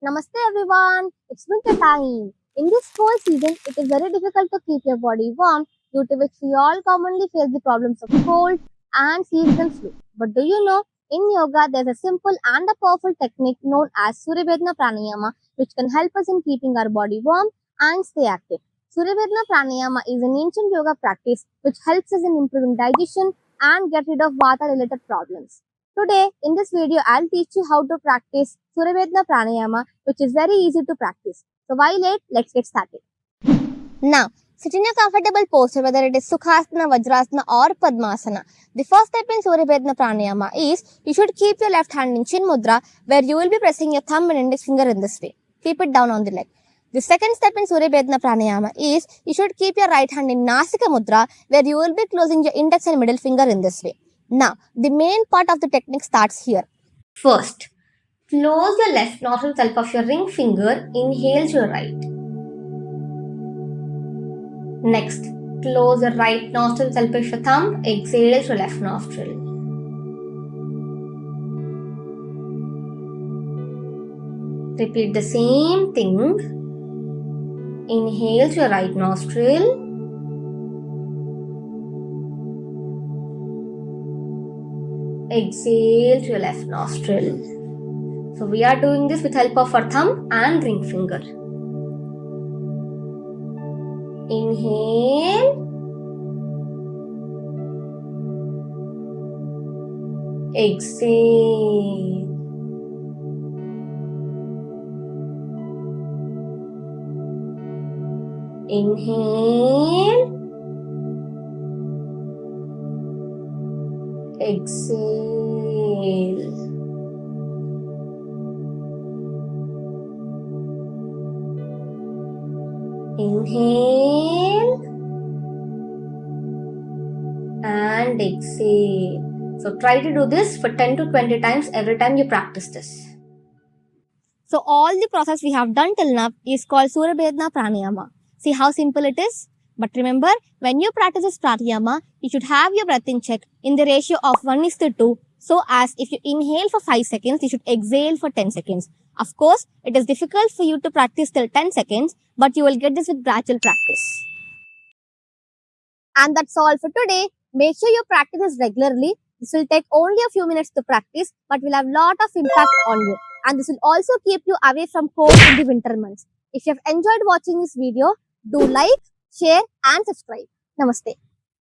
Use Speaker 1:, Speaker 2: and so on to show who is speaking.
Speaker 1: Namaste everyone, it's winter time. In this cold season, it is very difficult to keep your body warm, due to which we all commonly face the problems of cold and seasonal flu. But do you know, in yoga, there's a simple and a powerful technique known as Surya Bhedana Pranayama, which can help us in keeping our body warm and stay active. Surya Bhedana Pranayama is an ancient yoga practice which helps us in improving digestion and get rid of vata-related problems. Today, in this video, I'll teach you how to practice Surya Bhedana Pranayama, which is very easy to practice. So why late? Let's get started. Now, sit in a comfortable posture, whether it is Sukhasana, Vajrasana or Padmasana. The first step in Surya Bhedana Pranayama is, you should keep your left hand in Chin Mudra, where you will be pressing your thumb and index finger in this way. Keep it down on the leg. The second step in Surya Bhedana Pranayama is, you should keep your right hand in Nasika Mudra, where you will be closing your index and middle finger in this way. Now, the main part of the technique starts here. First, close the left nostril tip of your ring finger, inhale to your right. Next, close the right nostril tip of your thumb, exhale to your left nostril. Repeat the same thing. Inhale to your right nostril. Exhale to your left nostril. So we are doing this with help of our thumb and ring finger. Inhale. Exhale. Inhale. Exhale. Inhale and exhale. So try to do this for 10 to 20 times every time you practice this. So all the process we have done till now is called Surya Bhedana Pranayama. See how simple it is? But remember, when you practice this pranayama, you should have your breath in check in the ratio of 1:2. So as if you inhale for 5 seconds, you should exhale for 10 seconds. Of course, it is difficult for you to practice till 10 seconds, but you will get this with gradual practice. And that's all for today. Make sure you practice this regularly. This will take only a few minutes to practice, but will have a lot of impact on you. And this will also keep you away from cold in the winter months. If you have enjoyed watching this video, do like, share and subscribe. Namaste.